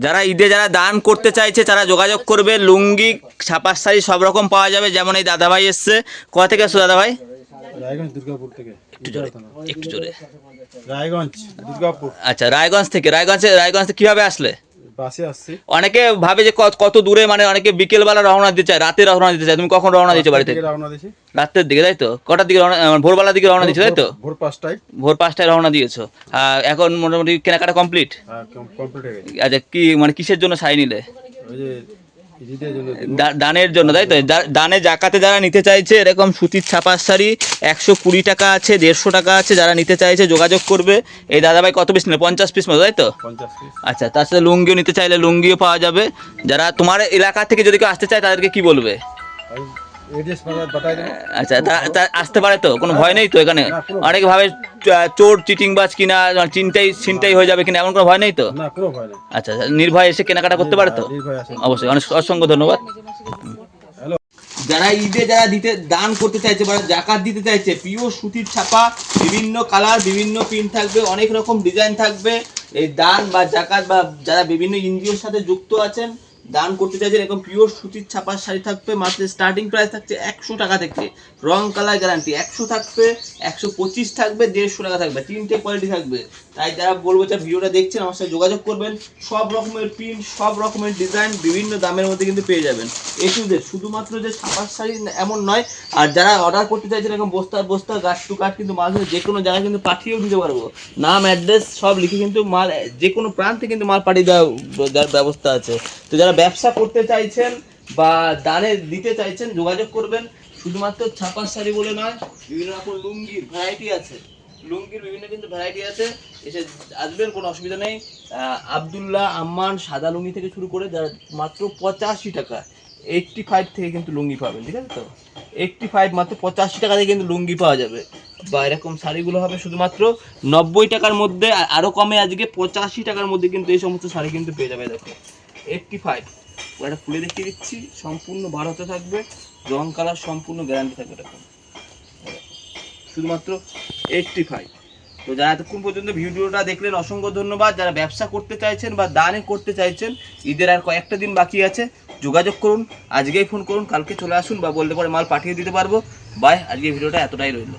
যারা ঈদে যারা দান করতে চাইছে তারা যোগাযোগ করবে। লুঙ্গি, ছাপার শাড়ি সব রকম পাওয়া যাবে। যেমন এই দাদাভাই এসছে, কোথা থেকে এসছো দাদাভাই? রায়গঞ্জ দুর্গাপুর থেকে। একটু জোরে, একটু জোরে। রায়গঞ্জ দুর্গাপুর। আচ্ছা, রায়গঞ্জ থেকে। রায়গঞ্জ থেকে কিভাবে আসলে? বাসে আসছি। অনেকে ভাবে যে কত দূরে, মানে অনেকে বিকেলবেলা রওনা দিতে চায়, রাতে রওনা দিতে চায়। তুমি কখন রওনা দিচ্ছ বাড়ি থেকে? রওনা দিয়েছি রাতের দিকে, তাই তো? কটার দিকে রওনা? ভোরবেলার দিকে রওনা দিচ্ছ, তাই তো? ভোর 5টায়। ভোর 5টায় রওনা দিয়েছো। এখন মোটামুটি কেনাকাটা কমপ্লিট? কমপ্লিট হয়ে গেছে। আচ্ছা, কি মানে কিসের জন্য শাড়ি নিলে? ওই যে ঈদের জন্য দানের জন্য, তাই তো? দানে জাকাতে যারা নিতে চাইছে, এরকম সুতির ছাপার শাড়ি 120 টাকা আছে, 150 টাকা আছে। যারা নিতে চাইছে যোগাযোগ করবে। এই দাদাভাই কত পিস নিলে? 50 পিস মতো, তাই তো? 50 পিস। আচ্ছা, তার সাথে লুঙ্গিও নিতে চাইলে লুঙ্গিও পাওয়া যাবে। যারা তোমার এলাকা থেকে যদি কেউ আসতে চায় তাদেরকে কি বলবে? এড্রেস বাতাই দেব। আচ্ছা, তা আসতে পারে তো? কোনো ভয় নেই তো এখানে? অনেকে ভাবে চোর চিটিংবাজ কিনা, ছিনতাই হয়ে যাবে কিনা, এমন কোনো ভয় নেই তো? না, কোনো ভয় নেই। আচ্ছা, নির্ভয়ে এসে কেনাকাটা করতে পারে তো? নির্ভয় আসেন। অবশ্যই, অসংখ্য ধন্যবাদ। যারা ঈদে যারা দান করতে চাইছে বা জাকাত দিতে চাইছে, পিওর সুতির ছাপা, বিভিন্ন কালার, বিভিন্ন প্রিন্ট থাকবে, অনেক রকম ডিজাইন থাকবে। এই দান বা জাকাত বা যারা বিভিন্ন এনজিওর সাথে যুক্ত আছেন, দান করতে চাইছেন, এরকম পিওর সুতির ছাপার শাড়ি থাকবে। মাত্র স্টার্টিং প্রাইস থাকছে 100 টাকা থেকে। রং কালার গ্যারান্টি। 100 থাকবে, 125 থাকবে, 150 টাকা থাকবে। 3টে কোয়ালিটি থাকবে। তাই যারা বলবো যে ভিডিওটা দেখছেন আমার সাথে যোগাযোগ করবেন। সব রকমের প্রিন্ট, সব রকমের ডিজাইন বিভিন্ন দামের মধ্যে কিন্তু পেয়ে যাবেন। শুধুমাত্র যে ছাপার শাড়ি এমন নয়। আর যারা অর্ডার করতে চাইছেন, এরকম বস্তা গাছ টু কাঠ কিন্তু মাল যে কোনো জায়গায় কিন্তু পাঠিয়েও দিতে পারবো। নাম, অ্যাড্রেস সব লিখে কিন্তু মাল যে কোনো প্রান্তে কিন্তু মাল পাঠিয়ে দেওয়ার ব্যবস্থা আছে। তো যারা ব্যবসা করতে চাইছেন বা দানে দিতে চাইছেন যোগাযোগ করবেন। শুধুমাত্র ছাপার শাড়ি বলে নয়, বিভিন্ন রকম লুঙ্গির ভ্যারাইটি আছে। লুঙ্গির বিভিন্ন কিন্তু ভ্যারাইটি আছে। এসে আসবেন, কোনো অসুবিধা নেই। আব্দুল্লাহ আম্মান সাদা লুঙ্গি থেকে শুরু করে যারা মাত্র 85 টাকা, 85 থেকে কিন্তু লুঙ্গি পাবেন। ঠিক আছে তো? 85 মাত্র 85 টাকা থেকে কিন্তু লুঙ্গি পাওয়া যাবে। বা এরকম শাড়িগুলো হবে শুধুমাত্র 90 টাকার মধ্যে। আরও কমে আজকে 85 টাকার মধ্যে কিন্তু এই সমস্ত শাড়ি কিন্তু পেয়ে যাবে। দেখো 85, একটা খুলে দেখিয়ে দিচ্ছি। সম্পূর্ণ ভারতে থাকবে, রং কালার সম্পূর্ণ গ্যারান্টি থাকবে। দেখো শুধুমাত্র 85। তো যারা এতক্ষণ পর্যন্ত ভিডিওটা দেখলেন অসংখ্য ধন্যবাদ। যারা ব্যবসা করতে চাইছেন বা দানে করতে চাইছেন, ঈদের আর কয়েকটা দিন বাকি আছে, যোগাযোগ করুন। আজকেই ফোন করুন, কালকে চলে আসুন বা বলতে পারে মাল পাঠিয়ে দিতে পারবো। বাই, আজকে ভিডিওটা এতটাই রইল।